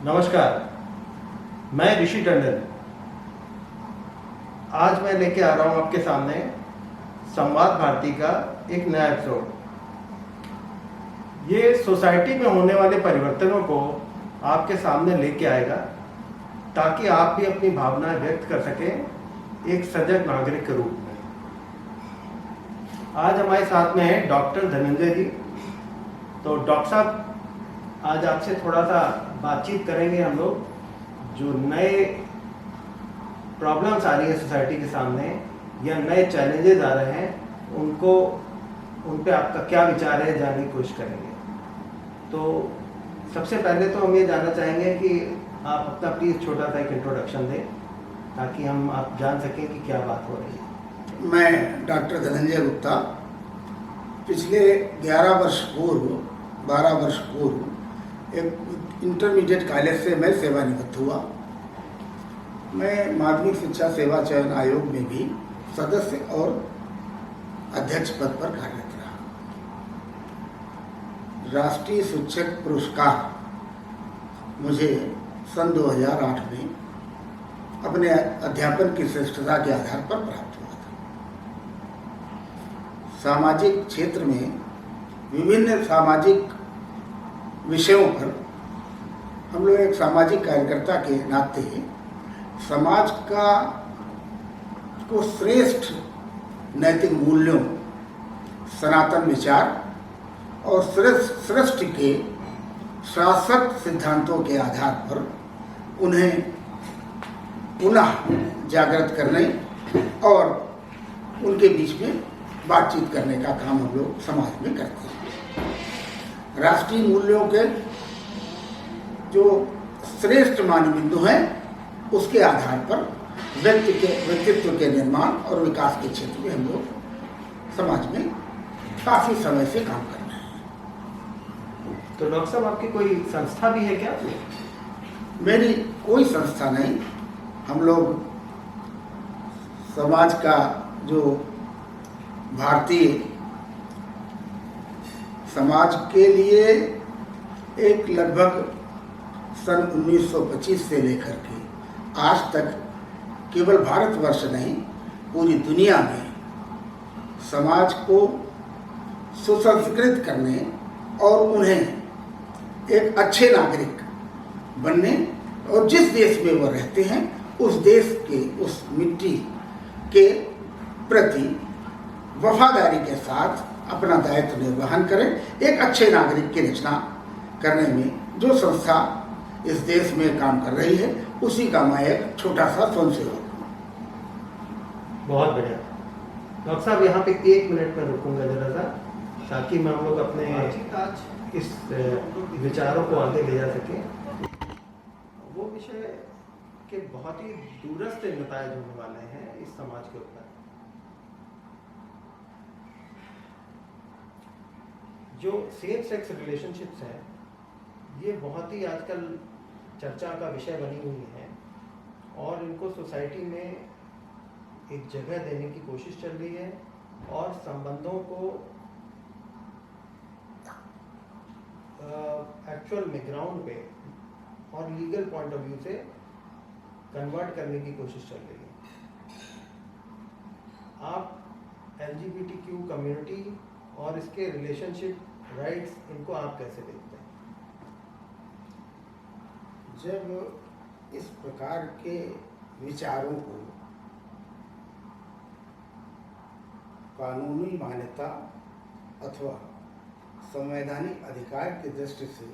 नमस्कार, मैं ऋषि टंडन। आज मैं लेके आ रहा हूँ आपके सामने संवाद भारती का एक नया एपिसोड। ये सोसाइटी में होने वाले परिवर्तनों को आपके सामने लेके आएगा ताकि आप भी अपनी भावनाएं व्यक्त कर सकें एक सजग नागरिक के रूप में। आज हमारे साथ में है डॉक्टर धनंजय जी। तो डॉक्टर साहब, आज आपसे थोड़ा सा बातचीत करेंगे हम लोग। जो नए प्रॉब्लम्स आ रही है सोसाइटी के सामने या नए चैलेंजेस आ रहे हैं, उन पे आपका क्या विचार है जानने की कोशिश करेंगे। तो सबसे पहले तो हम ये जानना चाहेंगे कि आप अपना प्लीज़ छोटा सा एक इंट्रोडक्शन दें ताकि आप जान सकें कि क्या बात हो रही है। मैं डॉक्टर धनंजय गुप्ता पिछले 11 वर्ष पूर्व 12 वर्ष पूर्व एक इंटरमीडिएट कॉलेज से मैं सेवानिवृत्त हुआ। मैं माध्यमिक शिक्षा सेवा चयन आयोग में भी सदस्य और अध्यक्ष पद पर कार्यरत रहा। राष्ट्रीय शिक्षक पुरस्कार मुझे सन 2008 में अपने अध्यापन की श्रेष्ठता के आधार पर प्राप्त हुआ था। सामाजिक क्षेत्र में विभिन्न सामाजिक विषयों पर हम लोग एक सामाजिक कार्यकर्ता के नाते समाज को श्रेष्ठ नैतिक मूल्यों, सनातन विचार और सृष्टि के शाश्वत सिद्धांतों के आधार पर उन्हें पुनः जागृत करने और उनके बीच में बातचीत करने का काम हम लोग समाज में करते हैं। राष्ट्रीय मूल्यों के जो श्रेष्ठ मानबिंदु हैं उसके आधार पर व्यक्तित्व के निर्माण और विकास के क्षेत्र में हम लोग समाज में काफी समय से काम कर रहे हैं। तो डॉक्टर साहब, आपकी कोई संस्था भी है क्या? मेरी कोई संस्था नहीं। हम लोग समाज का जो भारतीय समाज के लिए एक लगभग सन 1925 से लेकर के आज तक केवल भारतवर्ष नहीं पूरी दुनिया में समाज को सुसंस्कृत करने और उन्हें एक अच्छे नागरिक बनने और जिस देश में वो रहते हैं उस देश के उस मिट्टी के प्रति वफादारी के साथ अपना दायित्व निर्वहन करें, एक अच्छे नागरिक की रचना करने में जो संस्था इस देश में काम कर रही है उसी का मैं एक छोटा सा स्वयंसेवक हूँ। बहुत बढ़िया डॉक्टर साहब, यहाँ पे 1 मिनट में रुकूंगा जरा सा ताकि मैं हम लोग अपने इस विचारों को आगे ले जा सके। वो विषय के बहुत ही दूरस्थ नतायज होने वाले हैं इस समाज के ऊपर। जो सेम सेक्स रिलेशनशिप्स हैं ये बहुत ही आजकल चर्चा का विषय बनी हुई है और इनको सोसाइटी में एक जगह देने की कोशिश चल रही है और संबंधों को एक्चुअल में ग्राउंड पे और लीगल पॉइंट ऑफ व्यू से कन्वर्ट करने की कोशिश चल रही है। आप LGBTQ कम्युनिटी और इसके रिलेशनशिप राइट्स, इनको आप कैसे देखते हैं? जब इस प्रकार के विचारों को कानूनी मान्यता अथवा संवैधानिक अधिकार की दृष्टि से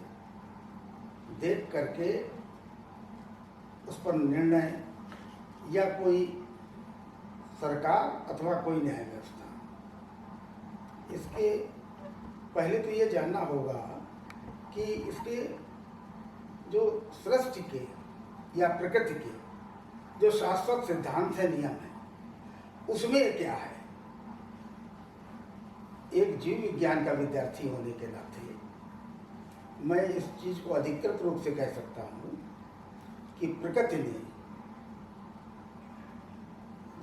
देख करके उस पर निर्णय या कोई सरकार अथवा कोई न्याय व्यवस्था, इसके पहले तो ये जानना होगा कि इसके जो सृष्टि के या प्रकृति के जो शाश्वत सिद्धांत है, नियम है, उसमें क्या है। एक जीव विज्ञान का विद्यार्थी होने के नाते मैं इस चीज को अधिकृत रूप से कह सकता हूँ कि प्रकृति ने,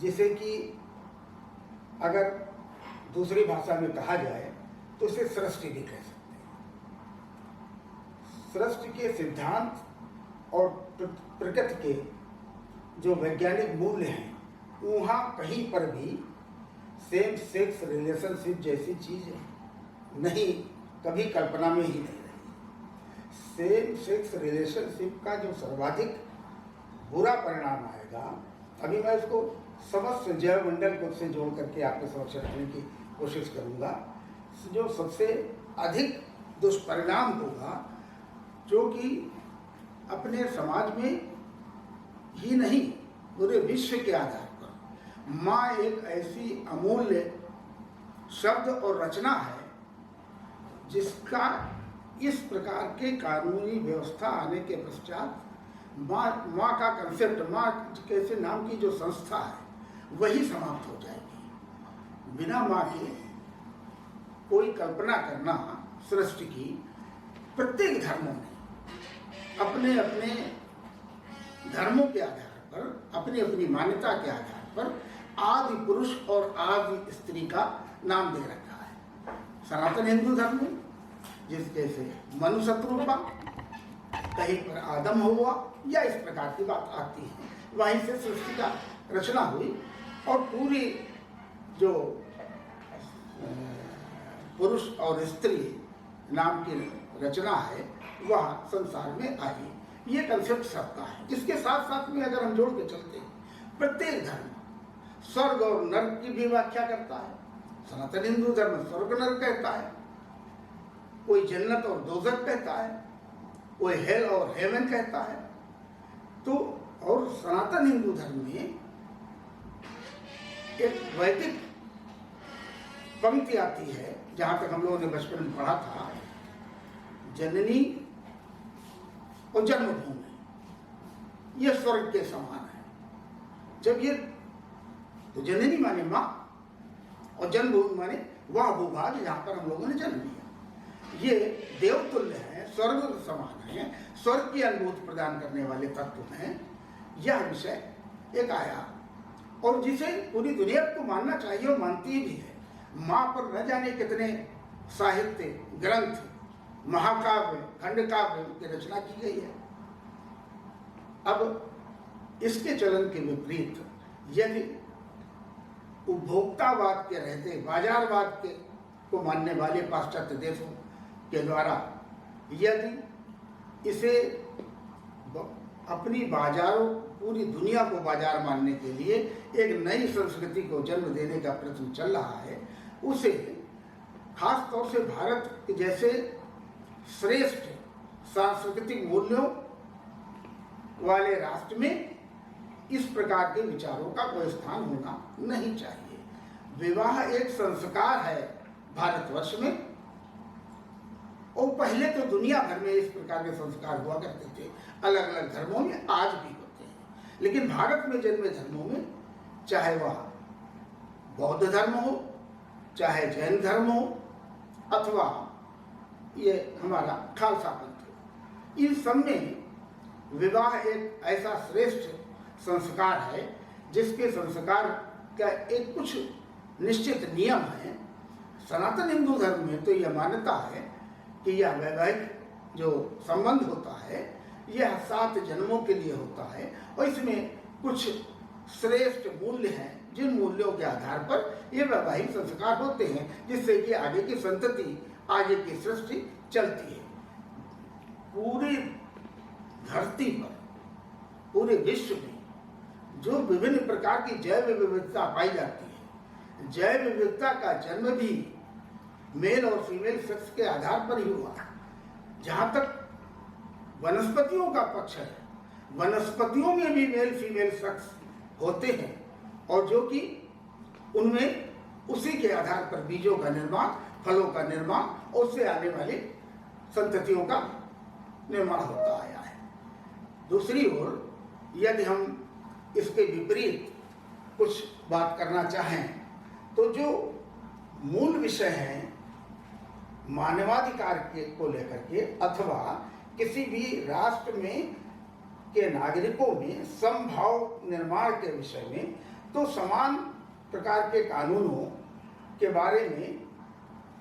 जिसे कि अगर दूसरी भाषा में कहा जाए तो उसे सृष्टि भी कह सकते हैं। सृष्टि के सिद्धांत और प्रकृति के जो वैज्ञानिक मूल्य हैं, वहाँ कहीं पर भी सेम सेक्स रिलेशनशिप जैसी चीज नहीं, कभी कल्पना में ही नहीं रही। सेम सेक्स रिलेशनशिप का जो सर्वाधिक बुरा परिणाम आएगा, अभी मैं इसको समस्त जैव मंडल को से जोड़ करके आपके समक्ष रखने की कोशिश करूंगा। जो सबसे अधिक दुष्परिणाम होगा, जो कि अपने समाज में ही नहीं पूरे विश्व के आधार पर माँ एक ऐसी अमूल्य शब्द और रचना है जिसका इस प्रकार के कानूनी व्यवस्था आने के पश्चात माँ का कंसेप्ट, माँ कैसे नाम की जो संस्था है वही समाप्त हो जाएगी। बिना माँ के कोई कल्पना करना सृष्टि की प्रत्येक धर्मों ने अपने अपने धर्मों के आधार पर, अपनी अपनी मान्यता के आधार पर आदि पुरुष और आदि स्त्री का नाम दे रखा है। सनातन हिंदू धर्म में जिसके से मनु शत्रुपा, कहीं पर आदम हुआ, या इस प्रकार की बात आती है, वहीं से सृष्टि का रचना हुई और पूरी जो पुरुष और स्त्री नाम की रचना है वह संसार में आई। ये कंसेप्ट सबका है। इसके साथ साथ में अगर हम जोड़ के चलते हैं, प्रत्येक धर्म स्वर्ग और नर्क की भी व्याख्या करता है। सनातन हिंदू धर्म स्वर्ग नर्क कहता है, कोई जन्नत और दोजख कहता है, कोई हेल और हेवन कहता है। तो और सनातन हिंदू धर्म में एक वैदिक पंक्ति आती है, जहां तक हम लोगों ने बचपन में पढ़ा था, जननी और जन्मभूमि यह स्वर्ग के समान है। जब ये तो जननी माने माँ और जन्मभूमि माने वह भूभाग जहां पर हम लोगों ने जन्म लिया। ये देवतुल्य है, स्वर्ग के समान है, स्वर्ग की अनुभूति प्रदान करने वाले तत्व हैं। यह विषय एक आया और जिसे पूरी दुनिया को मानना चाहिए और मानती भी है। माँ पर न जाने कितने साहित्य ग्रंथ, महाकाव्य, खंडकाव्य की रचना की गई है। अब इसके चलन के विपरीत यदि उपभोक्तावाद के रहते बाजारवाद के को मानने वाले पाश्चात्य देशों के द्वारा यदि इसे अपनी बाजारों, पूरी दुनिया को बाजार मानने के लिए एक नई संस्कृति को जन्म देने का प्रयत्न चल रहा है, उसे खास तौर से भारत के जैसे श्रेष्ठ सांस्कृतिक मूल्यों वाले राष्ट्र में इस प्रकार के विचारों का कोई स्थान होना नहीं चाहिए। विवाह एक संस्कार है भारतवर्ष में, और पहले तो दुनिया भर में इस प्रकार के संस्कार हुआ करते थे, अलग अलग धर्मों में आज भी होते हैं। लेकिन भारत में जन्मे धर्मों में, चाहे वह बौद्ध धर्म हो, चाहे जैन धर्म हो, अथवा ये हमारा खालसा पंथ हो, इन सब में विवाह एक ऐसा श्रेष्ठ संस्कार है जिसके संस्कार का एक कुछ निश्चित नियम है। सनातन हिंदू धर्म में तो यह मान्यता है कि यह वैवाहिक जो संबंध होता है यह 7 जन्मों के लिए होता है, और इसमें कुछ श्रेष्ठ मूल्य हैं जिन मूल्यों के आधार पर ये वैवाहिक संस्कार होते हैं, जिससे कि आगे की संतति, आगे की सृष्टि चलती है। पूरी धरती पर, पूरे विश्व में जो विभिन्न प्रकार की जैव विविधता पाई जाती है, जैव विविधता का जन्म भी मेल और फीमेल सेक्स के आधार पर ही हुआ। जहां तक वनस्पतियों का पक्ष है, वनस्पतियों में भी मेल फीमेल सेक्स होते हैं, और जो कि उनमें उसी के आधार पर बीजों का निर्माण, फलों का निर्माण और उससे आने वाली संततियों का निर्माण होता आया है। दूसरी ओर यदि हम इसके विपरीत कुछ बात करना चाहें तो जो मूल विषय है मानवाधिकार के को लेकर के, अथवा किसी भी राष्ट्र में के नागरिकों में समभाव निर्माण के विषय में, तो समान प्रकार के कानूनों के बारे में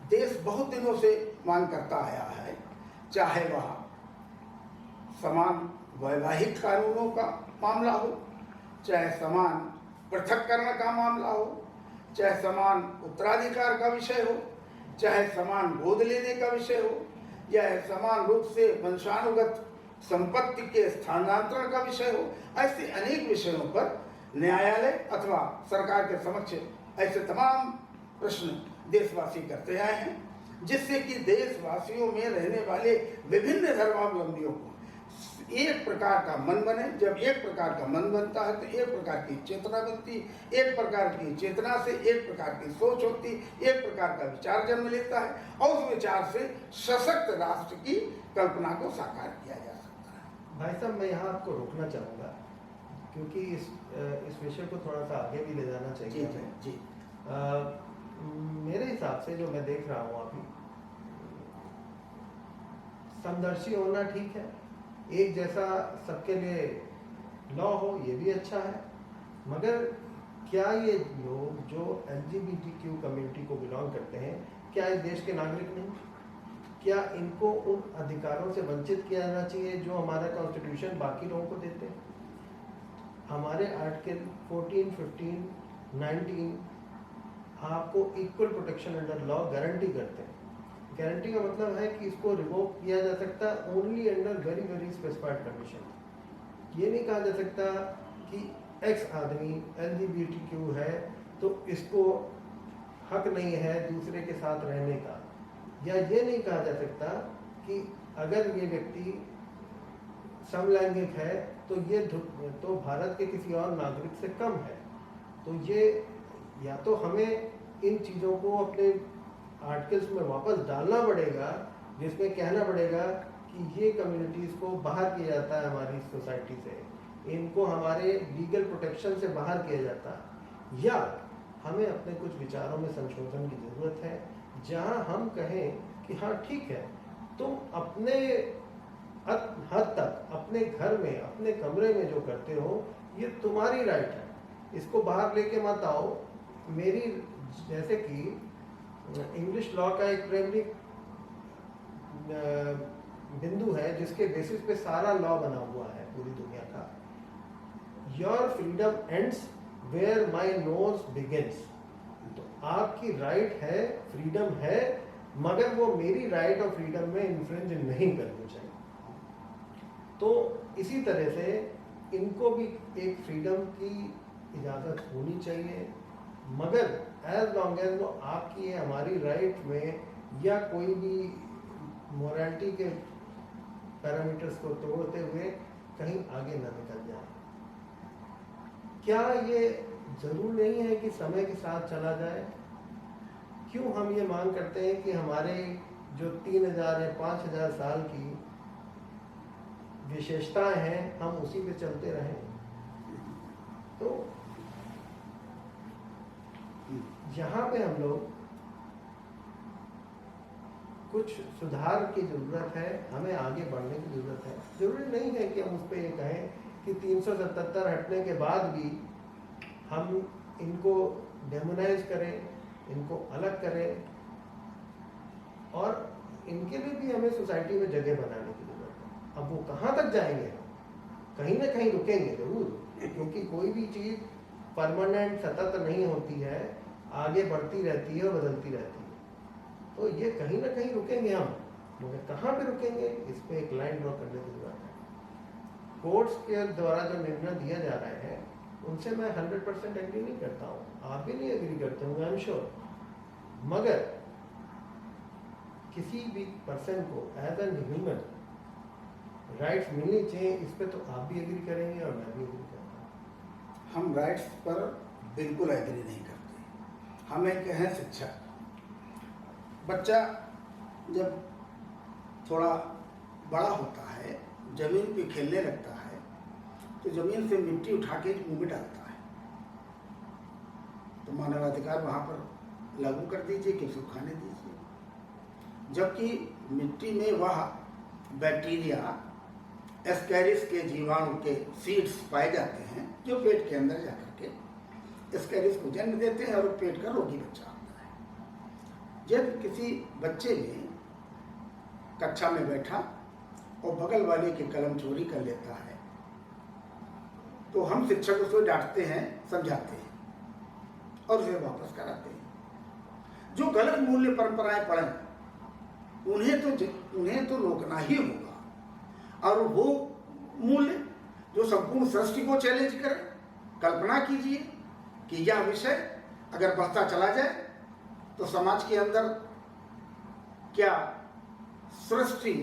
देश बहुत दिनों से मांग करता आया है। चाहे वह समान वैवाहिक कानूनों का मामला हो, चाहे समान पृथक्करण का मामला हो, चाहे समान उत्तराधिकार का विषय हो, चाहे समान गोद लेने का विषय हो, या समान रूप से वंशानुगत संपत्ति के स्थानांतरण का विषय हो, ऐसे अनेक विषयों पर न्यायालय अथवा सरकार के समक्ष ऐसे तमाम प्रश्न देशवासी करते आए हैं, जिससे कि देशवासियों में रहने वाले विभिन्न धर्मावलंबियों को एक प्रकार का मन बने। जब एक प्रकार का मन बनता है तो एक प्रकार की चेतना बनती, एक प्रकार की चेतना से एक प्रकार की सोच होती, एक प्रकार का विचार जन्म लेता है और उस विचार से सशक्त राष्ट्र की कल्पना को साकार किया जा सकता है। भाई साहब, मैं यहाँ आपको रोकना चाहूँगा, क्योंकि इस विषय को थोड़ा सा आगे भी ले जाना चाहिए हमें। जी। मेरे हिसाब से जो मैं देख रहा हूँ अभी, समदर्शी होना ठीक है, एक जैसा सबके लिए लॉ हो, ये भी अच्छा है, मगर क्या ये लोग जो LGBTQ कम्युनिटी को बिलोंग करते हैं, क्या इस देश के नागरिक नहीं? क्या इनको उन अधिकारों से वंचित किया जाना चाहिए जो हमारा कॉन्स्टिट्यूशन बाकी लोगों को देते हैं? हमारे आर्टिकल 14, 15, 19 आपको equal protection under law guarantee करते हैं। गारंटी का मतलब है कि इसको रिवोक किया जा सकता only under very very specified condition. ये नहीं कहा जा सकता कि एक्स आदमी LGBTQ है तो इसको हक नहीं है दूसरे के साथ रहने का, या ये नहीं कहा जा सकता कि अगर ये व्यक्ति समलैंगिक है तो ये तो भारत के किसी और नागरिक से कम है। तो ये या तो हमें इन चीज़ों को अपने आर्टिकल्स में वापस डालना पड़ेगा, जिसमें कहना पड़ेगा कि ये कम्युनिटीज़ को बाहर किया जाता है हमारी सोसाइटी से, इनको हमारे लीगल प्रोटेक्शन से बाहर किया जाता है, या हमें अपने कुछ विचारों में संशोधन की ज़रूरत है, जहां हम कहें कि हाँ ठीक है, तुम अपने हद तक अपने घर में अपने कमरे में जो करते हो ये तुम्हारी राइट है, इसको बाहर लेके मत आओ। मेरी जैसे कि इंग्लिश लॉ का एक प्राइमरी बिंदु है जिसके बेसिस पे सारा लॉ बना हुआ है पूरी दुनिया का, your freedom ends where my nose begins. तो आपकी राइट है, फ्रीडम है, मगर वो मेरी राइट और फ्रीडम में इन्फ्रिंज नहीं करनी चाहिए। तो इसी तरह से इनको भी एक फ्रीडम की इजाज़त होनी चाहिए, मगर एज लॉन्ग एज वो आपकी है हमारी राइट में या कोई भी मोरालिटी के पैरामीटर्स को तोड़ते हुए कहीं आगे ना निकल जाए। क्या ये ज़रूर नहीं है कि समय के साथ चला जाए? क्यों हम ये मांग करते हैं कि हमारे जो 3000 या 5000 साल की विशेषताएं हैं हम उसी पे चलते रहें? तो यहाँ पे हम लोग कुछ सुधार की ज़रूरत है, हमें आगे बढ़ने की ज़रूरत है। ज़रूरी नहीं है कि हम उस पर ये कहें कि 377 हटने के बाद भी हम इनको डेमोनाइज करें, इनको अलग करें, और इनके लिए भी हमें सोसाइटी में जगह बनाने की ज़रूरत है। अब वो कहाँ तक जाएंगे? कहीं ना कहीं रुकेंगे ज़रूर, क्योंकि कोई भी चीज़ परमानेंट सतत नहीं होती है, आगे बढ़ती रहती है और बदलती रहती है। तो ये कहीं ना कहीं रुकेंगे हम, मगर कहाँ पे रुकेंगे इस पे एक लाइन ड्रॉ करने की जरूरत है। कोर्ट्स के द्वारा जो निर्णय दिया जा रहे हैं उनसे मैं 100% एग्री नहीं करता हूँ, आप भी नहीं एग्री करते होंगे आई एम श्योर, मगर किसी भी पर्सन को एज एन ह्यूमन राइट्स मिलनी चाहिए, इस पे तो आप भी एग्री करेंगे और मैं भी एग्री करता हूँ। हम राइट्स पर बिल्कुल एग्री नहीं करते। हम एक हैं शिक्षा। बच्चा जब थोड़ा बड़ा होता है, जमीन पे खेलने लगता है, तो जमीन से मिट्टी उठा के मुंह में डालता है, तो मानवाधिकार वहाँ पर लागू कर दीजिए कि उसको खाने दीजिए। जबकि मिट्टी में वह बैक्टीरिया एस्कैरिस के जीवाणु के सीड्स पाए जाते हैं जो पेट के अंदर जाकर के एस्कैरिस को जन्म देते हैं और पेट का रोगी बच्चा होता है। जब किसी बच्चे ने कक्षा में बैठा और बगल वाले की कलम चोरी कर लेता है, तो हम शिक्षक उसको डांटते हैं, समझाते हैं और उसे वापस कराते हैं। जो गलत मूल्य परंपराएं पढ़ें उन्हें तो रोकना ही होगा। और वो मूल्य जो संपूर्ण सृष्टि को चैलेंज करे। कल्पना कीजिए कि यह विषय अगर बढ़ता चला जाए तो समाज के अंदर क्या सृष्टि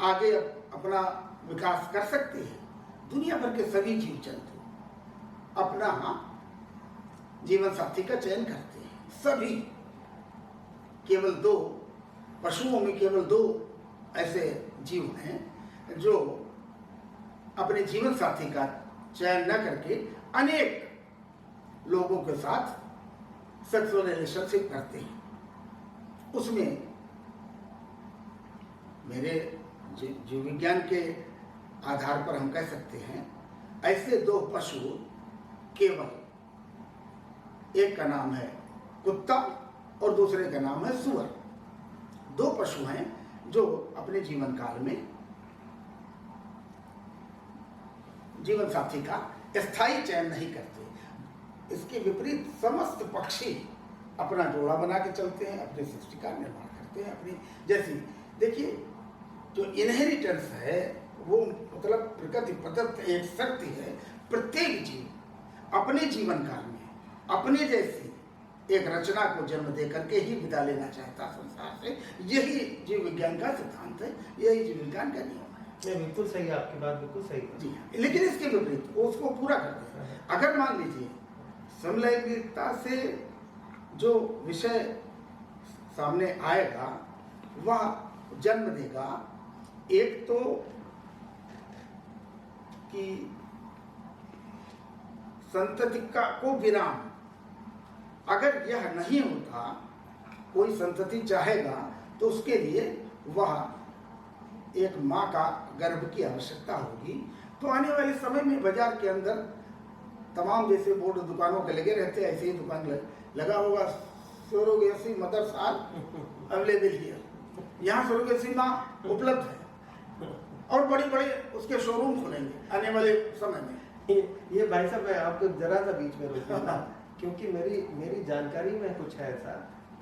आगे अपना विकास कर सकती है? दुनिया भर के सभी जीव जंतु अपना जीवन साथी का चयन करते हैं। सभी, केवल 2 पशुओं में केवल 2 ऐसे जीव हैं जो अपने जीवन साथी का चयन न करके अनेक लोगों के साथ सेक्सुअल रिलेशनशिप करते हैं। उसमें मेरे जीव विज्ञान के आधार पर हम कह सकते हैं ऐसे 2 पशु केवल, एक का नाम है कुत्ता और दूसरे का नाम है सूअर। 2 पशु हैं जो अपने जीवन काल में जीवन साथी का स्थायी चयन नहीं करते। इसके विपरीत समस्त पक्षी अपना जोड़ा बना के चलते हैं, अपनी सृष्टि का निर्माण करते हैं अपनी जैसी। देखिए, जो इनहेरिटेंस है वो मतलब प्रकृति प्रदत्त एक शक्ति है। प्रत्येक जीव अपने जीवन काल में अपने जैसी एक रचना को जन्म दे करके ही विदा लेना चाहता संसार से। यही जीव विज्ञान का सिद्धांत है, यही जीव विज्ञान का नियम है। बिल्कुल सही है, आपकी बात बिल्कुल सही है जी। लेकिन इसके विपरीत उसको पूरा करते हैं। अगर मान लीजिए समलैंगिकता से जो विषय सामने आएगा वह जन्म देगा एक तो कि संतति को विराम। अगर यह नहीं होता, कोई संतति चाहेगा तो उसके लिए वह एक माँ का गर्भ की आवश्यकता होगी। तो आने वाले समय में बाजार के अंदर तमाम जैसे बोर्ड दुकानों के लगे रहते हैं, ऐसे ही दुकान लगा होगा surrogacy mothers are available here. यहाँ सरोगेसी माँ उपलब्ध है और बड़े बड़े उसके शोरूम खुलेंगे आने वाले समय में। ये भाई साहब, मैं आपको जरा सा बीच में रोकूंगा क्योंकि मेरी जानकारी में कुछ है ऐसा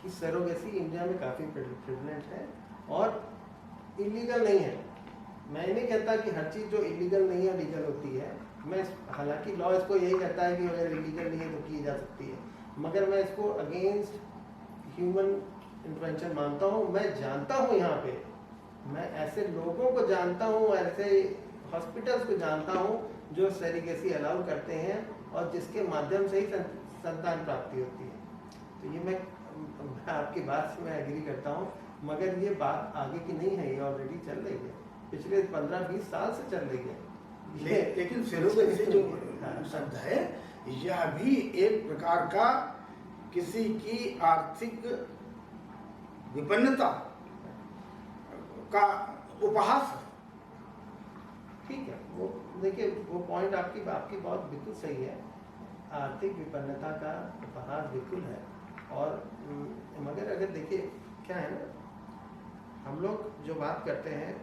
कि सरोगेसी इंडिया में काफ़ी प्रेवलेंट है और इलीगल नहीं है। मैं नहीं कहता कि हर चीज़ जो इलीगल नहीं है लीगल होती है। मैं हालांकि लॉ इसको यही कहता है कि अगर इलीगल नहीं है तो की जा सकती है, मगर मैं इसको अगेंस्ट ह्यूमन इंटरवेंशन मानता हूँ। मैं जानता हूँ, यहाँ पे मैं ऐसे लोगों को जानता हूँ, ऐसे हॉस्पिटल्स को जानता हूँ जो सेरिगेसी अलाउ करते हैं और जिसके माध्यम से ही संतान प्राप्ति होती है। तो ये मैं आपकी बात से मैं एग्री करता हूँ, मगर ये बात आगे की नहीं है, ये ऑलरेडी चल रही है, पिछले 15-20 साल से चल रही है। लेकिन सेरोगेसी जो शब्द है यह भी एक प्रकार का किसी की आर्थिक विपन्नता का उपहास है। ठीक है, वो देखिए वो पॉइंट आपकी बहुत बिल्कुल सही है। आर्थिक विपन्नता का उपहास बिल्कुल है। और मगर अगर देखिए क्या है ना, हम लोग जो बात करते हैं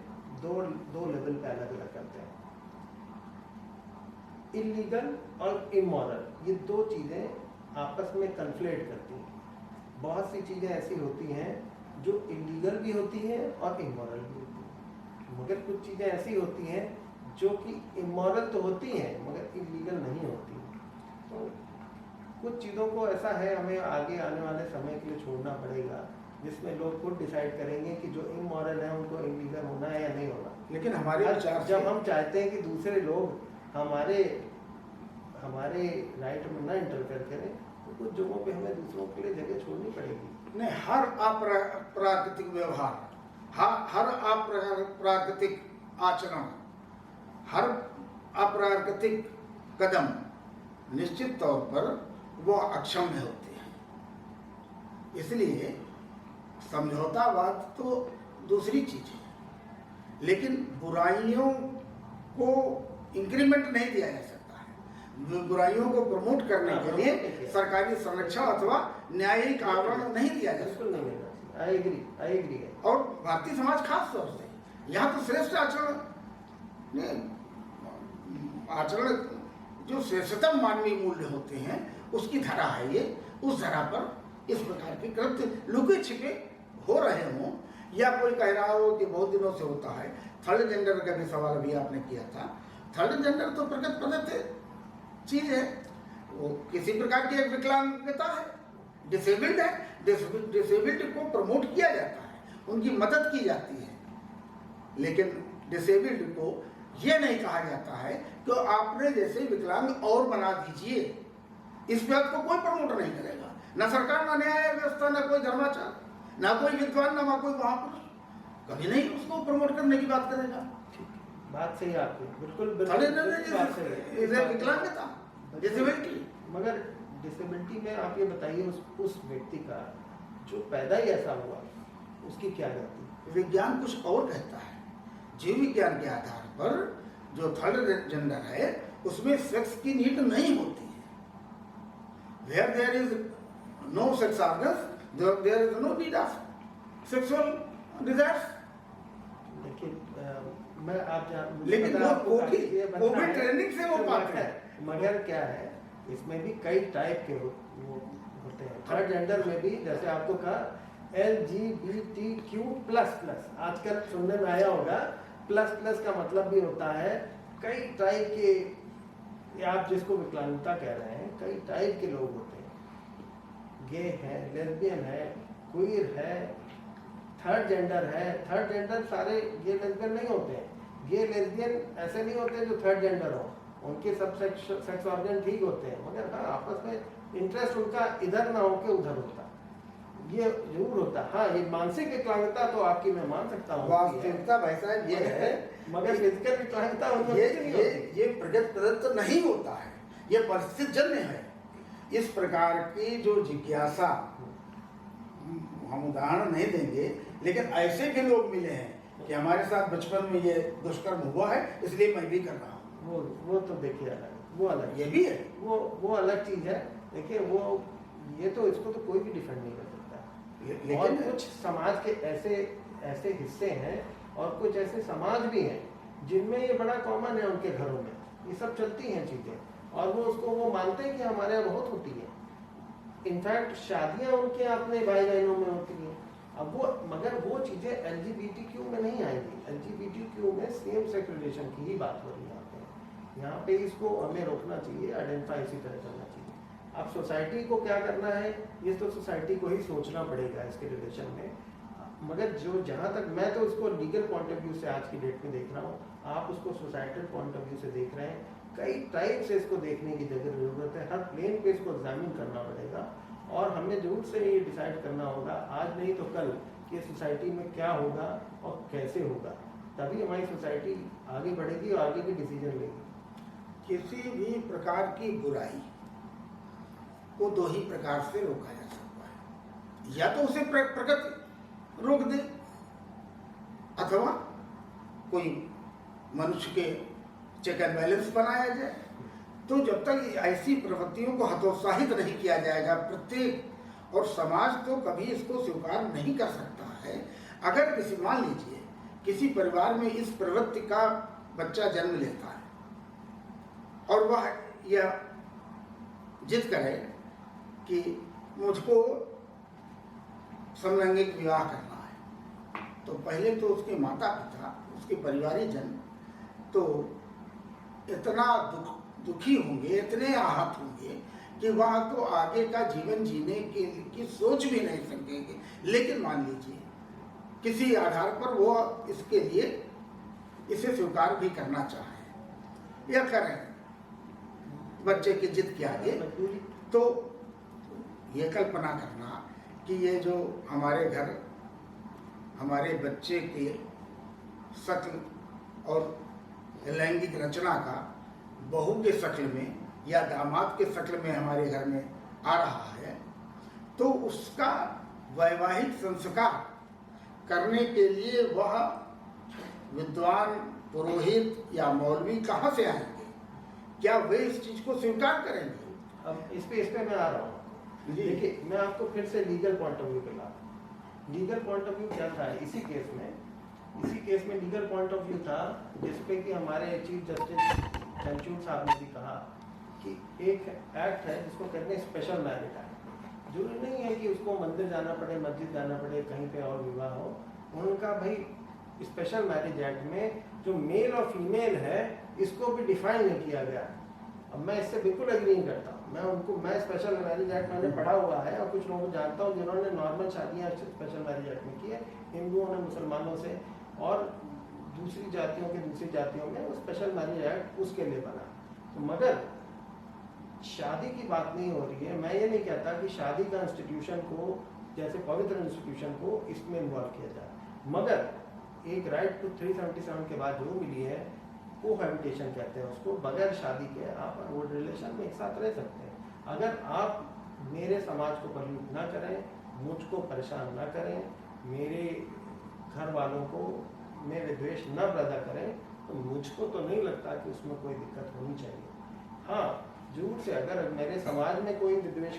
दो लेवल पे अलग अलग करते हैं, इलीगल और इमोरल। ये 2 चीज़ें आपस में कन्फ्लेट करती हैं। बहुत सी चीज़ें ऐसी होती हैं जो इलीगल भी होती हैं और इमोरल भी होती हैं, मगर कुछ चीज़ें ऐसी होती हैं जो कि इमोरल तो होती हैं मगर इलीगल नहीं होती। तो कुछ चीज़ों को ऐसा है हमें आगे आने वाले समय के लिए छोड़ना पड़ेगा, जिसमें लोग खुद डिसाइड करेंगे कि जो इमोरल है उनको इलीगल होना है या नहीं होना। लेकिन हमारे विचार जब हम चाहते हैं कि दूसरे लोग हमारे राइट में ना इंटरफेयर करें, तो कुछ जगहों पे हमें दूसरों के लिए जगह छोड़नी पड़ेगी। नहीं, हर अप्राकृतिक व्यवहार, हर अप्राकृतिक आचरण, हर अप्राकृतिक कदम निश्चित तौर पर वो अक्षम्य होते हैं। इसलिए समझौतावाद तो दूसरी चीज है, लेकिन बुराइयों को इंक्रीमेंट नहीं दिया जा सकता है। बुराइयों को प्रमोट करने के लिए सरकारी संरक्षण अथवा न्यायिक आवरण नहीं दिया जा सकता। आई एग्री है। और भारतीय समाज खास तौर से यहाँ तो श्रेष्ठ आचरण आचरण जो श्रेष्ठतम मानवीय मूल्य होते हैं उसकी धरा है ये। उस धरा पर इस प्रकार के कृत्य लुके छिपे हो रहे हों, या कोई कह रहा हो कि बहुत दिनों से होता है। थर्ड जेंडर का भी सवाल अभी आपने किया था। थर्ड जेंडर तो प्रगत प्रदत्त चीज है, वो किसी प्रकार की एक विकलांगता है, डिसेबल्ड है। डिसेबल्ड को प्रमोट किया जाता है, उनकी मदद की जाती है, लेकिन डिसेबल्ड को ये नहीं कहा जाता है कि आपने जैसे विकलांग और बना दीजिए। इस बात को कोई प्रमोट नहीं करेगा, ना सरकार, ना न्याय व्यवस्था, ना कोई धर्माचार, ना कोई विद्वान, ना कोई महापुरुष कभी नहीं उसको प्रमोट करने की बात करेगा। बात सही है आपकी, बिल्कुल बात सही है। विकलांगता, डिसेबिलिटी। मगर डिसेबिलिटी में आप ये बताइए उस व्यक्ति का जो पैदा ही ऐसा हुआ, उसकी क्या गलती? विज्ञान कुछ और कहता है। जीव विज्ञान के आधार पर जो थर्ड जेंडर है उसमें सेक्स की नीड नहीं होती है। Where there is no sex organs, there is no need of sexual desires. मैं आप लेकिन वो कोविड ट्रेनिंग से वो पाते हैं। मगर क्या है, इसमें भी कई टाइप के वो होते हैं। थर्ड जेंडर में भी जैसे आपको कहा LGBTQ++, आजकल सुनने में आया होगा, प्लस का मतलब भी होता है कई टाइप के, आप जिसको विकलांगता कह रहे हैं, कई टाइप के लोग होते हैं। गे है, लेस्बियन है, क्वीर है, थर्ड जेंडर है। थर्ड जेंडर सारे गे लेस्बियन नहीं होते हैं। गे लेस्बियन ऐसे नहीं होते जो थर्ड जेंडर हो, उनके सब सेक्स ऑर्गन ठीक होते हैं, मगर हाँ आपस में इंटरेस्ट उनका इधर ना होके उधर होता, ये जरूर होता। हाँ, ये मानसिक विकलांगता तो आपकी मैं मान सकता हूँ, वास्तविकता भाई साहब ये है, मगर फिजिकल विकलांगता ये प्रगत प्रदत्त नहीं होता है, ये परिस्थिति जन्य है। इस प्रकार की जो जिज्ञासा, हम उदाहरण नहीं देंगे, लेकिन ऐसे भी लोग मिले हैं कि हमारे साथ बचपन में ये दुष्कर्म हुआ है इसलिए मैं भी कर रहा हूँ। वो तो देखिए अलग, वो अलग, ये भी है, वो अलग चीज है। देखिए वो ये तो, इसको तो कोई भी डिफेंड नहीं कर सकता। लेकिन और कुछ समाज के ऐसे हिस्से हैं और कुछ ऐसे समाज भी हैं जिनमें ये बड़ा कॉमन है, उनके घरों में ये सब चलती हैं चीजें, और वो मानते हैं कि हमारे यहाँ बहुत होती है। इनफैक्ट शादियां उनके अपने भाई बहनों में होती हैं। अब मगर वो चीजें LGBTQ में नहीं आएंगी। LGBTQ में सेम सेक्स रिलेशन की ही बात हो रही है यहाँ पे। इसको हमें रोकना चाहिए, आइडेंटिफाई इसी तरह करना चाहिए। अब सोसाइटी को क्या करना है, ये तो सोसाइटी को ही सोचना पड़ेगा इसके रिलेशन में। मगर जहाँ तक मैं तो उसको लीगल पॉइंट ऑफ व्यू से आज की डेट में देख रहा हूँ, आप उसको सोसाइटल पॉइंट ऑफ व्यू से देख रहे हैं। कई टाइप से इसको देखने की जरूरत है, हर प्लेन पे इसको एग्जामिन करना पड़ेगा, और हमें जरूर से ये डिसाइड करना होगा, आज नहीं तो कल, कि सोसाइटी में क्या होगा और कैसे होगा। तभी हमारी सोसाइटी आगे बढ़ेगी और आगे की डिसीजन लेगी। किसी भी प्रकार की बुराई को दो ही प्रकार से रोका जा सकता है, या तो उसे प्रगति रोक दे, अथवा कोई मनुष्य के चेक एंड बैलेंस बनाया जाए। तो जब तक ऐसी प्रवृत्तियों को हतोत्साहित नहीं किया जाएगा प्रत्येक, और समाज तो कभी इसको स्वीकार नहीं कर सकता है। अगर किसी, मान लीजिए किसी परिवार में इस प्रवृत्ति का बच्चा जन्म लेता है और वह यह जिद करे कि मुझको समलैंगिक विवाह करना है, तो पहले तो उसके माता पिता, उसके परिवारीजन तो इतना दुखी होंगे, इतने आहत होंगे कि वह तो आगे का जीवन जीने की सोच भी नहीं सकेंगे। लेकिन मान लीजिए किसी आधार पर वो इसके लिए इसे स्वीकार भी करना चाहें या करें बच्चे की जिद के आगे, तो ये कल्पना करना कि ये जो हमारे घर हमारे बच्चे के शक्ल और लैंगिक रचना का बहू के शक्ल में या दामाद के शक्ल में हमारे घर में आ रहा है, तो उसका वैवाहिक संस्कार करने के लिए वह विद्वान पुरोहित या मौलवी कहाँ से आएंगे? क्या वे इस चीज को स्वीकार करेंगे? अब इस पे मैं आ रहा हूँ। देखिए, मैं आपको फिर से लीगल पॉइंट ऑफ व्यू पे ला रहा हूँ। लीगल पॉइंट ऑफ व्यू क्या था इसी केस में इसी केस में लीगल पॉइंट ऑफ व्यू था, जिसपे कि हमारे चीफ जस्टिस चंद्रचूड़ साहब ने भी कहा कि एक एक्ट है जिसको कहते हैं स्पेशल मैरिज एक्ट। जरूरी नहीं है कि उसको मंदिर जाना पड़े, मस्जिद जाना पड़े, कहीं पे और विवाह हो। उनका भाई स्पेशल मैरिज एक्ट में जो मेल और फीमेल है इसको भी डिफाइन नहीं किया गया। अब मैं इससे बिल्कुल एग्री नहीं करता। मैं स्पेशल मैरिज एक्ट मैंने पढ़ा हुआ है और कुछ लोगों को जानता हूँ जिन्होंने नॉर्मल शादियाँ स्पेशल मैरिज एक्ट में की है, हिंदुओं ने मुसलमानों से, और दूसरी जातियों के दूसरी जातियों में वो स्पेशल मैरिज एक्ट उसके लिए बना। तो मगर शादी की बात नहीं हो रही है। मैं ये नहीं कहता कि शादी का इंस्टीट्यूशन को, जैसे पवित्र इंस्टीट्यूशन को, इसमें इन्वॉल्व किया जाए, मगर एक राइट टू 377 के बाद जो मिली है कोहैबिटेशन कहते हैं उसको, बगैर शादी के आप रोड रिलेशन में एक साथ रह सकते हैं। अगर आप मेरे समाज को पल्यूट ना करें, मुझको परेशान ना करें, मेरे घर वालों को में विद्वेष न पैदा करें, तो मुझको तो नहीं लगता कि उसमें कोई दिक्कत होनी चाहिए। हाँ, जरूर से अगर मेरे समाज में कोई विद्वेष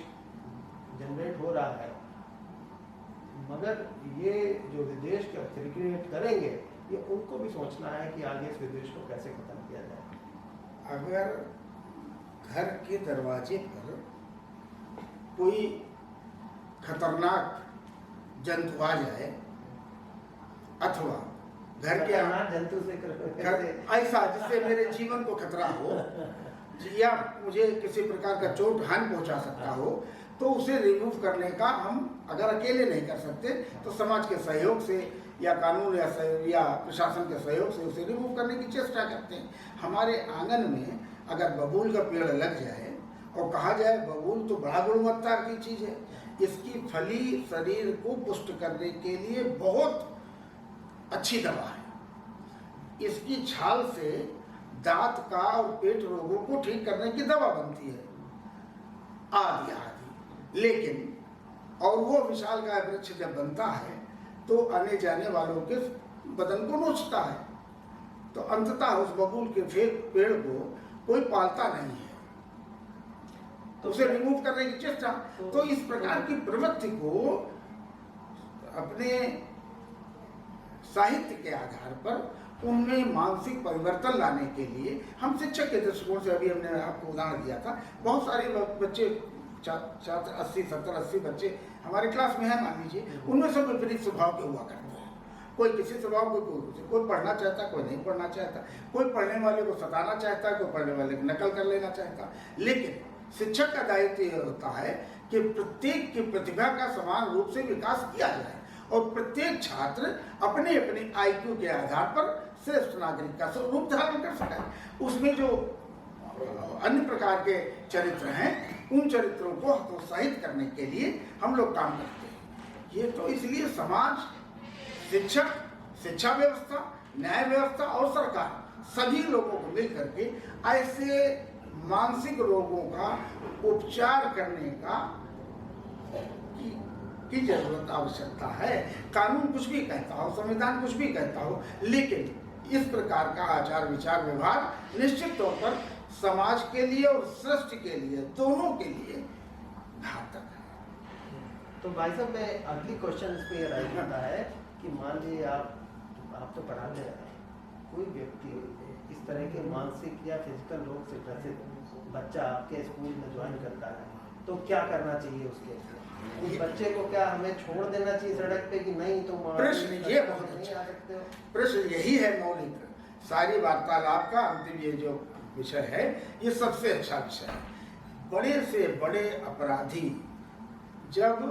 जनरेट हो रहा है, मगर ये जो विद्वेष क्रिएट करेंगे, ये उनको भी सोचना है कि आगे इस विद्वेष को कैसे खत्म किया जाए। अगर घर के दरवाजे पर कोई खतरनाक जंतु आ जाए, अथवा घर के जंतु से ऐसा जिससे मेरे जीवन को खतरा हो या मुझे किसी प्रकार का चोट हानि पहुंचा सकता हो, तो उसे रिमूव करने का हम अगर अकेले नहीं कर सकते तो समाज के सहयोग से या कानून या प्रशासन के सहयोग से उसे रिमूव करने की चेष्टा करते हैं। हमारे आंगन में अगर बबूल का पेड़ लग जाए और कहा जाए बबूल तो बड़ा गुणवत्ता की चीज़ है, इसकी फली शरीर को पुष्ट करने के लिए बहुत अच्छी दवा है, इसकी छाल से दांत का और पेट रोगों को ठीक करने की दवा बनती है, आदि आदि। लेकिन और वो विशालकाय वृक्ष जब बनता है तो आने जाने वालों के बदन को नोचता है, तो अंततः उस बबूल के पेड़ को कोई पालता नहीं है, तो उसे रिमूव करने की चेष्टा। तो इस प्रकार की प्रवृत्ति को अपने साहित्य के आधार पर उनमें मानसिक परिवर्तन लाने के लिए हम शिक्षक के दृष्टिकोण से, अभी हमने आपको उदाहरण दिया था, बहुत सारे बच्चे छात्र 80-70-80 बच्चे हमारे क्लास में हैं मान लीजिए, उनमें सब विपरीत स्वभाव के हुआ करते हैं। कोई किसी स्वभाव को, कोई पढ़ना चाहता, कोई नहीं पढ़ना चाहता, कोई पढ़ने वाले को सताना चाहता, कोई पढ़ने वाले को नकल कर लेना चाहता। लेकिन शिक्षक का दायित्व यह होता है कि प्रत्येक की प्रतिभा का समान रूप से विकास किया जाए और प्रत्येक छात्र अपने अपने IQ के आधार पर श्रेष्ठ नागरिक का स्वरूप धारण कर सके। उसमें जो अन्य प्रकार के चरित्र हैं, उन चरित्रों को हतोत्साहित करने के लिए हम लोग काम करते हैं। ये तो इसलिए समाज, शिक्षक, शिक्षा व्यवस्था, न्याय व्यवस्था और सरकार सभी लोगों को मिल करके ऐसे मानसिक रोगों का उपचार करने का की जरूरत, आवश्यकता है। कानून कुछ भी कहता हो, संविधान कुछ भी कहता हो, लेकिन इस प्रकार का आचार विचार व्यवहार निश्चित तौर पर समाज के लिए और सृष्टि के लिए, दोनों के लिए घातक है। तो भाई साहब, मैं अगली क्वेश्चन इस पे राइज होता है कि मान लीजिए आप तो पढ़ाने रहे हैं, कोई व्यक्ति इस तरह के मानसिक या फिजिकल रोग से ग्रसित बच्चा आपके स्कूल में ज्वाइन करता है, तो क्या करना चाहिए उसके? उस बच्चे को क्या हमें छोड़ देना चाहिए सड़क पे कि नहीं तो प्रश्न ये बहुत अच्छा है, प्रश्न यही है मौलिक। सारी वार्तालाप का अंतिम ये जो विषय है, ये सबसे अच्छा विषय है। बड़े से बड़े अपराधी जब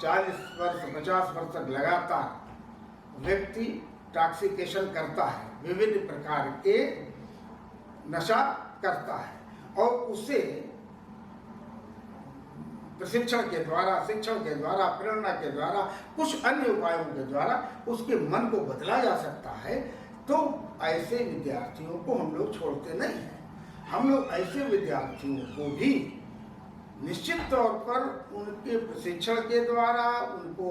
40 वर्ष 50 वर्ष तक लगातार व्यक्ति टॉक्सिकेशन करता है, विभिन्न प्रकार के नशा करता है और उसे प्रशिक्षण के द्वारा, शिक्षण के द्वारा, प्रेरणा के द्वारा, कुछ अन्य उपायों के द्वारा उसके मन को बदला जा सकता है, तो ऐसे विद्यार्थियों को हम लोग छोड़ते नहीं हैं। हम लोग ऐसे विद्यार्थियों को भी निश्चित तौर पर उनके प्रशिक्षण के द्वारा, उनको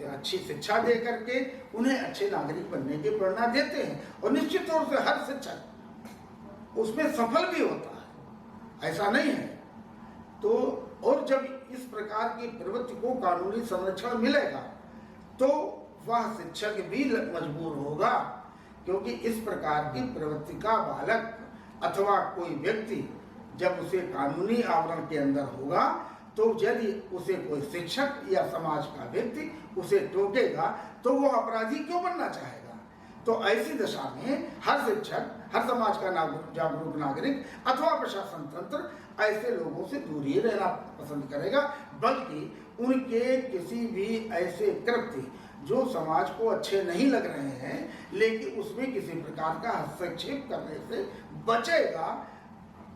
अच्छी शिक्षा दे करके उन्हें अच्छे नागरिक बनने की प्रेरणा देते हैं और निश्चित तौर से हर शिक्षक उसमें सफल भी होता है, ऐसा नहीं है। तो और जब इस प्रकार की प्रवृत्ति को कानूनी संरक्षण मिलेगा तो वह शिक्षक भी मजबूर होगा, क्योंकि इस प्रकार की प्रवृत्ति का बालक अथवा कोई व्यक्ति जब उसे कानूनी आवरण के अंदर होगा, तो यदि उसे कोई शिक्षक या समाज का व्यक्ति उसे टोकेगा तो वो अपराधी क्यों बनना चाहेगा। तो ऐसी दशा में हर शिक्षक, हर समाज का जागरूक नागरिक अथवा प्रशासन तंत्र ऐसे लोगों से दूर ही रहना पसंद करेगा, बल्कि उनके किसी भी ऐसे कृत्य जो समाज को अच्छे नहीं लग रहे हैं लेकिन उसमें किसी प्रकार का हस्तक्षेप करने से बचेगा,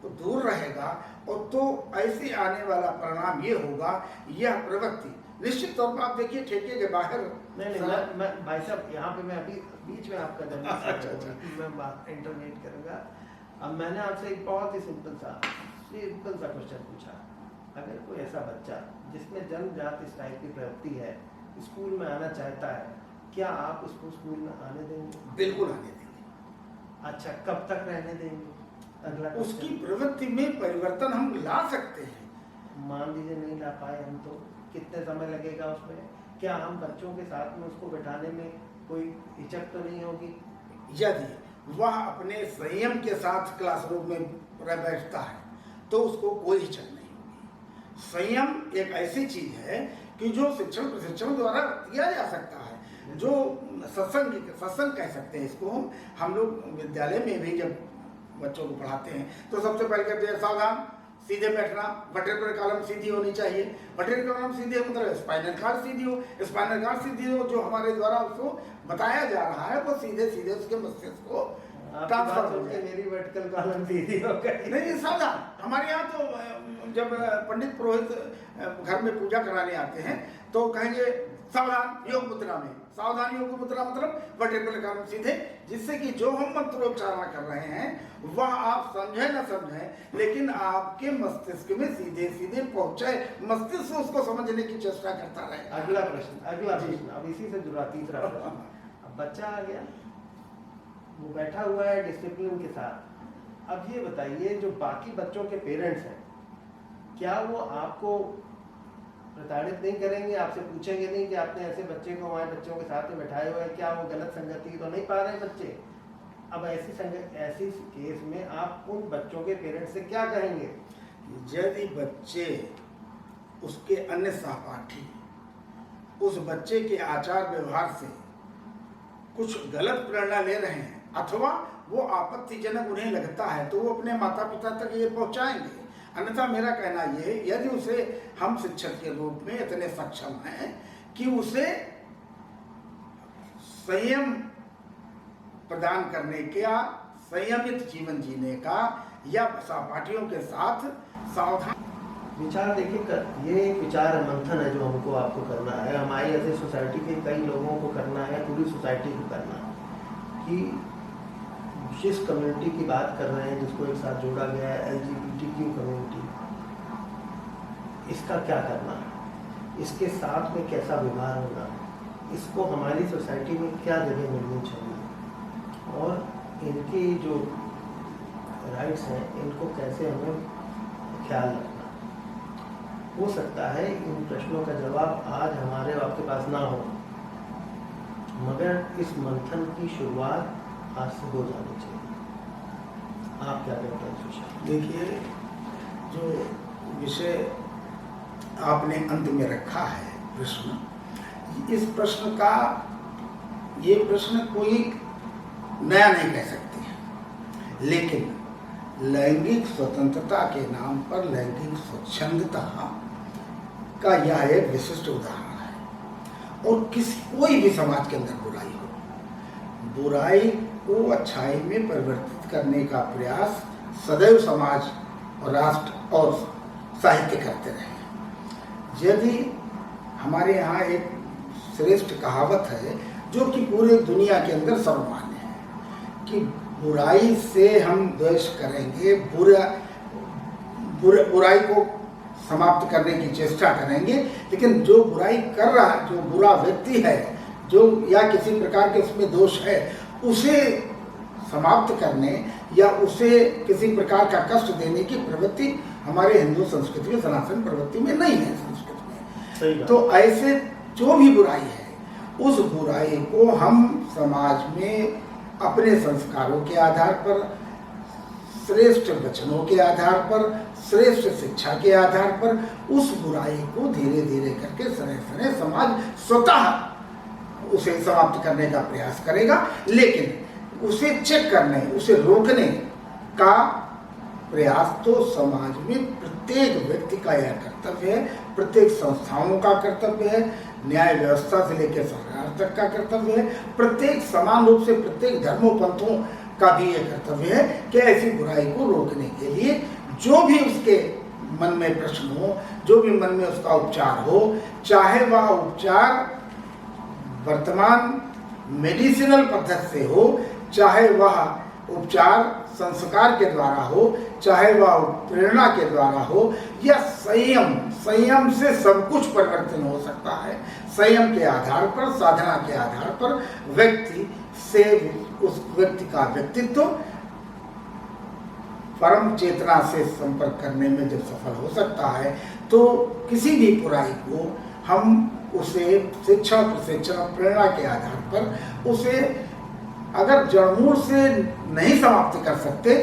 तो दूर रहेगा। और तो ऐसे आने वाला परिणाम ये होगा, यह प्रवृत्ति निश्चित तौर पर आप देखिए ठेके के बाहर नहीं मैं भाई साहब यहाँ पे मैं अभी बीच में आपका मैं बात इंटरनेट करूँगा। अब मैंने आपसे एक बहुत ही सिंपल सा क्वेश्चन पूछा, अगर कोई ऐसा बच्चा जिसमें जन्मजात इस टाइप की प्रवृत्ति है स्कूल में आना चाहता है, क्या आप उसको स्कूल में आने देंगे? बिल्कुल आने देंगे। अच्छा, कब तक रहने देंगे? अगला उसकी प्रवृत्ति में परिवर्तन हम ला सकते हैं। मान लीजिए नहीं ला पाए हम, तो कितने समय लगेगा उसमें? क्या हम बच्चों के साथ में उसको बैठाने में कोई हिचक तो नहीं होगी? यदि वह अपने संयम के साथ क्लासरूम में बैठता है तो उसको कोई हिचक नहीं होगी। संयम एक ऐसी चीज है कि जो शिक्षण प्रशिक्षण द्वारा किया जा सकता है, जो सत्संग कह सकते हैं इसको। हम लोग विद्यालय में भी जब बच्चों को पढ़ाते हैं तो सबसे पहले कहते हैं सावधान, सीधे बैठना, वर्टेब्रल कॉलम सीधी होनी चाहिए। वर्टेब्रल कॉलम सीधे मतलब स्पाइनल कॉर्ड सीधी हो, स्पाइनल कॉर्ड सीधी हो, जो हमारे द्वारा उसको बताया जा रहा है वो सीधे सीधे उसके मस्तिष्क को ट्रांसफर हो जाए। मेरी वर्टिकल कॉलम सीधी हो गई। नहीं सावधान, हमारे यहाँ तो जब पंडित पुरोहित घर में पूजा कराने आते हैं तो कहेंगे सावधान योग मुद्रा में। सावधान योग मुद्रा मतलब वर्टिब्रल कॉलम सीधे, जिससे कि जो हम मंत्रोच्चारण कर रहे हैं वह आप समझे न समझे लेकिन आपके मस्तिष्क में सीधे सीधे पहुंचे, मस्तिष्क उसको समझने की चेष्टा करता रहे। अगला प्रश्न अब इसी से जुड़ा तीसरा प्रश्न। अब बच्चा आ गया, वो बैठा हुआ है डिसिप्लिन के साथ। अब ये बताइए, जो बाकी बच्चों के पेरेंट्स हैं, क्या वो आपको प्रताड़ित नहीं करेंगे? आपसे पूछेंगे नहीं कि आपने ऐसे बच्चे को हमारे बच्चों के साथ में बैठाए हुए हैं, क्या वो गलत संगति तो नहीं पा रहे बच्चे? अब ऐसी केस में आप उन बच्चों के पेरेंट्स से क्या कहेंगे? यदि बच्चे, उसके अन्य सहपाठी उस बच्चे के आचार व्यवहार से कुछ गलत प्रेरणा ले रहे हैं अथवा वो आपत्तिजनक उन्हें लगता है तो वो अपने माता पिता तक ये पहुंचाएंगे। अन्यथा मेरा कहना ये है, यदि उसे हम शिक्षक के रूप में इतने सक्षम हैं कि उसे संयम प्रदान करने का, संयमित जीवन जीने का या सहपाठियों के साथ सावधान विचार, देखिए ये एक विचार मंथन है जो हमको आपको करना है, हमारी ऐसे सोसाइटी के कई लोगों को करना है, पूरी सोसाइटी को करना है कि जिस कम्युनिटी की बात कर रहे हैं, जिसको एक साथ जोड़ा गया है LGBTQ कम्युनिटी, इसका क्या करना है, इसके साथ में कैसा व्यवहार होगा, इसको हमारी सोसाइटी में क्या जगह मिलनी चाहिए और इनकी जो राइट्स हैं इनको कैसे हमें ख्याल रखना। हो सकता है इन प्रश्नों का जवाब आज हमारे आपके पास ना हो, मगर इस मंथन की शुरुआत आज से हो जानी चाहिए। आप क्या कहते हैं सुशांत? देखिए, जो विषय आपने अंत में रखा है प्रश्न, इस प्रश्न का, ये प्रश्न कोई नया नहीं कह सकते हैं, लेकिन लैंगिक स्वतंत्रता के नाम पर लैंगिक स्वच्छंदता का यह एक विशिष्ट उदाहरण है। और कोई भी समाज के अंदर बुराई हो, बुराई को अच्छाई में परिवर्तित करने का प्रयास सदैव समाज और राष्ट्र और साहित्य करते रहे। यदि हमारे यहाँ एक श्रेष्ठ कहावत है जो कि पूरे दुनिया के अंदर सर्वमान्य है कि बुराई से हम द्वेष करेंगे, बुराई को समाप्त करने की चेष्टा करेंगे, लेकिन जो बुराई कर रहा, जो बुरा व्यक्ति है, जो या किसी प्रकार के उसमें दोष है, उसे समाप्त करने या उसे किसी प्रकार का कष्ट देने की प्रवृत्ति हमारे हिंदू संस्कृति में, सनातन प्रवृत्ति में नहीं है। संस्कृति में तो ऐसे जो भी बुराई है उस बुराई को हम समाज में अपने संस्कारों के आधार पर, श्रेष्ठ वचनों के आधार पर, श्रेष्ठ शिक्षा के आधार पर उस बुराई को धीरे धीरे करके सने समाज स्वतः उसे समाप्त करने का प्रयास करेगा। लेकिन उसे चेक करने, उसे रोकने का प्रयास तो समाज में प्रत्येक व्यक्ति का यह कर्तव्य है, प्रत्येक संस्थाओं का कर्तव्य है, न्याय व्यवस्था से लेकर सरकार तक का कर्तव्य है, प्रत्येक समान रूप से प्रत्येक धर्मों पंथों का भी यह कर्तव्य है कि ऐसी बुराई को रोकने के लिए जो भी उसके मन में प्रश्न हो, जो भी मन में उसका उपचार हो, चाहे वह उपचार वर्तमान मेडिसिनल पद्धति से हो, चाहे वह उपचार संस्कार के द्वारा हो, चाहे वह प्रेरणा के द्वारा हो, या संयम से सब कुछ परिवर्तन हो सकता है। संयम के आधार पर, साधना के आधार पर व्यक्ति से उस व्यक्ति का व्यक्तित्व परम चेतना से संपर्क करने में जब सफल हो सकता है, तो किसी भी बुराई को हम उसे शिक्षा, प्रशिक्षण, प्रेरणा के आधार पर उसे अगर जड़मूल से नहीं समाप्त कर सकते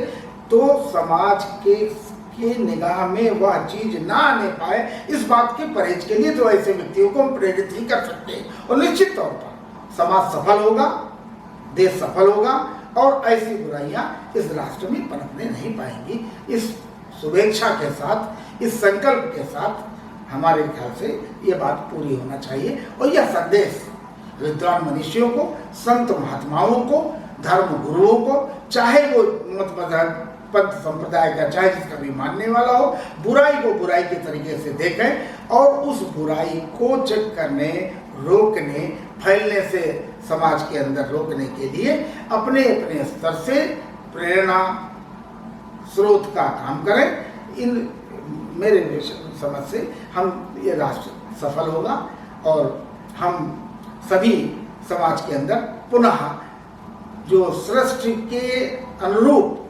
तो समाज के निगाह में वह चीज ना आने पाए, इस बात के परहेज के लिए तो ऐसे व्यक्तियों को हम प्रेरित ही कर सकते हैं। और निश्चित तौर पर समाज सफल होगा, देश सफल होगा और ऐसी बुराइयां इस राष्ट्र में पनपने नहीं पाएंगी। इस शुभेच्छा के साथ, इस संकल्प के साथ हमारे ख्याल से ये बात पूरी होना चाहिए। और यह संदेश विद्वान मनुष्यों को, संत महात्माओं को, धर्म गुरुओं को, चाहे वो मत मजहब पंथ संप्रदाय का, चाहे जिसका भी मानने वाला हो, बुराई को बुराई के तरीके से देखें और उस बुराई को चेक करने, रोकने, फैलने से समाज के अंदर रोकने के लिए अपने अपने स्तर से प्रेरणा स्रोत का काम करें। इन मेरे समझ से हम ये राष्ट्र सफल होगा और हम सभी समाज के अंदर पुनः जो सृष्टि के अनुरूप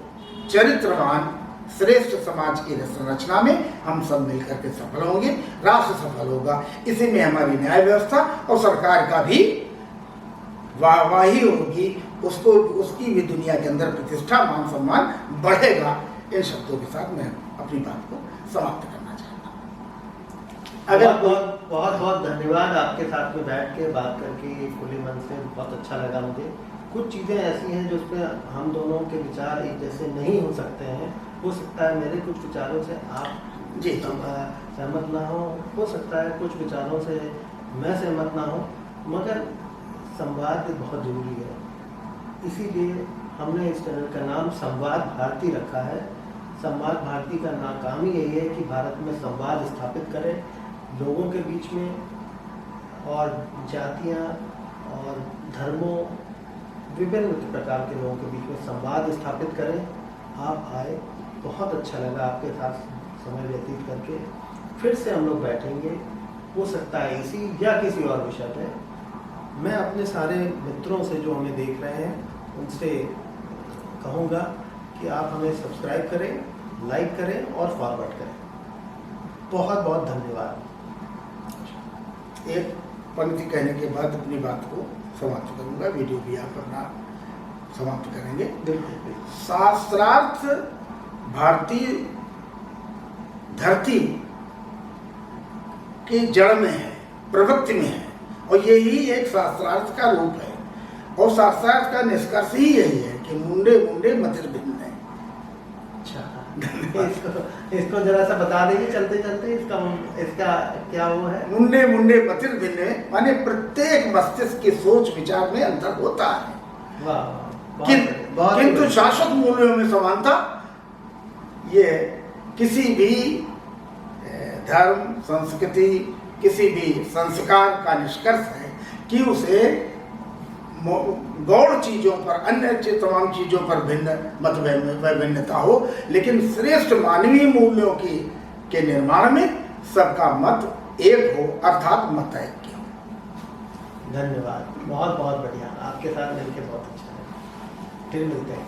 चरित्रवान श्रेष्ठ समाज की संरचना में हम सब मिलकर के सफल होंगे, राष्ट्र सफल होगा। इसी में हमारी न्याय व्यवस्था और सरकार का भी वाहवाही होगी, उसको उसकी भी दुनिया के अंदर प्रतिष्ठा, मान सम्मान बढ़ेगा। इन शब्दों के साथ मैं अपनी बात को समाप्त करना चाहता हूँ। अगर बहुत बहुत धन्यवाद, आपके साथ में बैठ के बात करके खुले मन से बहुत अच्छा लगा मुझे। कुछ चीज़ें ऐसी हैं जो उस पर हम दोनों के विचार एक जैसे नहीं हो सकते हैं। हो सकता है मेरे कुछ विचारों से आप जी सहमत ना हो सकता है कुछ विचारों से मैं सहमत ना हो, मगर संवाद बहुत जरूरी है। इसीलिए हमने इस चैनल का नाम संवाद भारती रखा है। संवाद भारती का काम ही यही है कि भारत में संवाद स्थापित करें लोगों के बीच में, और जातियाँ और धर्मों, विभिन्न प्रकार के लोगों के बीच में संवाद स्थापित करें। आप आए, बहुत अच्छा लगा आपके साथ समय व्यतीत करके। फिर से हम लोग बैठेंगे, हो सकता है इसी या किसी और विषय पे। मैं अपने सारे मित्रों से जो हमें देख रहे हैं उनसे कहूँगा कि आप हमें सब्सक्राइब करें, लाइक करें और फॉरवर्ड करें। बहुत बहुत धन्यवाद। एक पंक्ति कहने के बाद अपनी बात को समाप्त करूंगा, वीडियो भी आप अपना समाप्त करेंगे। बिल्कुल। शास्त्रार्थ भारतीय धरती की जड़ में है, प्रवृत्ति में है, और यही एक शास्त्रार्थ का रूप है। और शास्त्रार्थ का निष्कर्ष ही यही है कि मुंडे मुंडे मतिर भिन्न है। इसको जरा सा बता देंगे चलते चलते, इसका क्या वो है? मुंडे मुंडे मतिर भिन्न माने प्रत्येक मस्तिष्क की सोच विचार में अंतर होता है, किंतु शाश्वत मूल्यों में समानता। ये किसी भी धर्म, संस्कृति, किसी भी संस्कार का निष्कर्ष है कि उसे गौण चीजों पर, अन्य तमाम चीजों पर भिन्न मत भिन्नता हो, लेकिन श्रेष्ठ मानवीय मूल्यों के निर्माण में सबका मत एक हो, अर्थात मत ऐक्य हो। धन्यवाद, बहुत बहुत बढ़िया, आपके साथ मिलकर बहुत अच्छा है। फिर मिलते हैं।